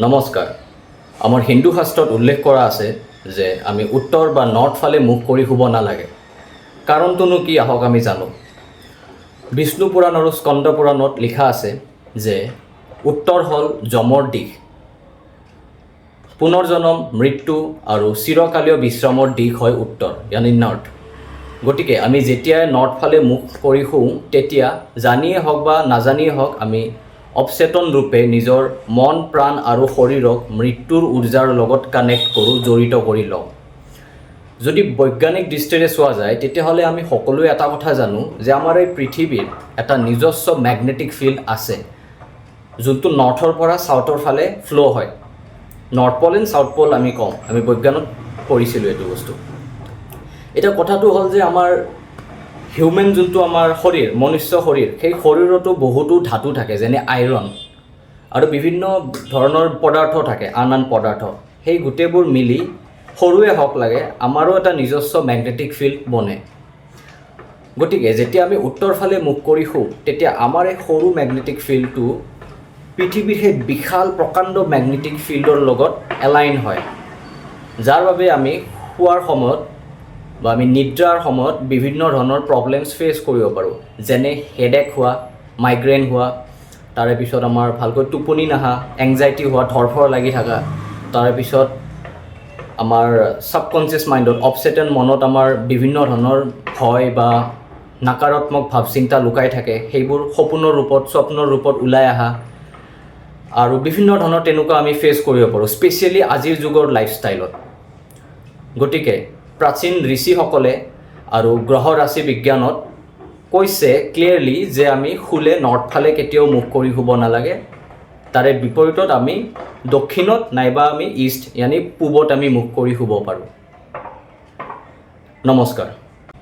নমস্কাৰ। আমাৰ হিন্দু শাস্ত্ৰত উল্লেখ কৰা আছে যে আমি উত্তৰ বা নৰ্থ ফালে মুখ কৰি শুব নালাগে। কাৰণটোনো কি আহক আমি জানো। বিষ্ণু পুৰাণ আৰু স্কন্দ পুৰাণত লিখা আছে যে উত্তৰ হ'ল যমৰ দিশ, পুনৰ্জনম, মৃত্যু আৰু চিৰকালীয় বিশ্ৰামৰ দিশ হয় উত্তৰ, ইয়ানি নৰ্থ। গতিকে আমি যেতিয়াই নৰ্থ ফালে মুখ কৰি শুওঁ তেতিয়া জানিয়ে হওক বা নাজানিয়ে হওক আমি অৱচেতন ৰূপে নিজৰ মন, প্ৰাণ আৰু শৰীৰক মৃত্যুৰ উৰ্জাৰ লগত কানেক্ট কৰোঁ, জড়িত কৰি লওঁ। যদি বৈজ্ঞানিক দৃষ্টিৰে চোৱা যায় তেতিয়াহ'লে আমি সকলোৱে এটা কথা জানো যে আমাৰ এই পৃথিৱীৰ এটা নিজস্ব মেগনেটিক ফিল্ড আছে, যোনটো নৰ্থৰ পৰা চাউথৰ ফালে ফ্ল' হয়। North Paul and south pole আমি কওঁ, আমি বৈজ্ঞানত পঢ়িছিলোঁ এইটো বস্তু। এতিয়া কথাটো হ'ল যে আমাৰ হিউমেন যোনটো আমাৰ শৰীৰ, মনুষ্য শৰীৰ, সেই শৰীৰতো বহুতো ধাতু থাকে, যেনে আইৰণ আৰু বিভিন্ন ধৰণৰ পদাৰ্থ থাকে, আন পদাৰ্থ। সেই গোটেইবোৰ মিলি সৰুৱে হওক লাগে আমাৰো এটা নিজস্ব মেগনেটিক ফিল্ড বনে। গতিকে যেতিয়া আমি উত্তৰ ফালে মুখ কৰি শুওঁ তেতিয়া আমাৰ এই সৰু মেগনেটিক ফিল্ডটো পৃথিৱীৰ সেই বিশাল প্ৰকাণ্ড মেগনেটিক ফিল্ডৰ লগত এলাইন হয়, যাৰ বাবে আমি শোৱাৰ সময়ত বা আমি নিদ্ৰাৰ সময়ত বিভিন্ন ধৰণৰ প্ৰব্লেমছ ফেচ কৰিব পাৰোঁ, যেনে হেডেক হোৱা, মাইগ্ৰেইন হোৱা, তাৰে পিছত আমাৰ ভালকৈ টোপনি নাহা, এংজাইটি হোৱা, ধৰফৰ লাগি থকা, তাৰে পিছত আমাৰ ছাবকনচিয়াছ মাইণ্ডত, অৱচেতন মনত আমাৰ বিভিন্ন ধৰণৰ ভয় বা নাকাৰাত্মক ভাৱ চিন্তা লুকাই থাকে, সেইবোৰ সপোনৰ ৰূপত, স্বপ্নৰ ৰূপত ওলাই অহা আৰু বিভিন্ন ধৰণৰ তেনেকুৱা আমি ফেচ কৰিব পাৰোঁ, স্পেচিয়েলি আজিৰ যুগৰ লাইফষ্টাইলত। গতিকে প্ৰাচীন ঋষিসকলে আৰু গ্ৰহ ৰাশি বিজ্ঞানত কৈছে ক্লিয়াৰলি যে আমি শুলে নৰ্থ ফালে কেতিয়াও মুখ কৰি শুব নালাগে। তাৰে বিপৰীতত আমি দক্ষিণত নাইবা আমি ইষ্ট, ইয়ানি পূবত আমি মুখ কৰি শুব পাৰোঁ। নমস্কাৰ।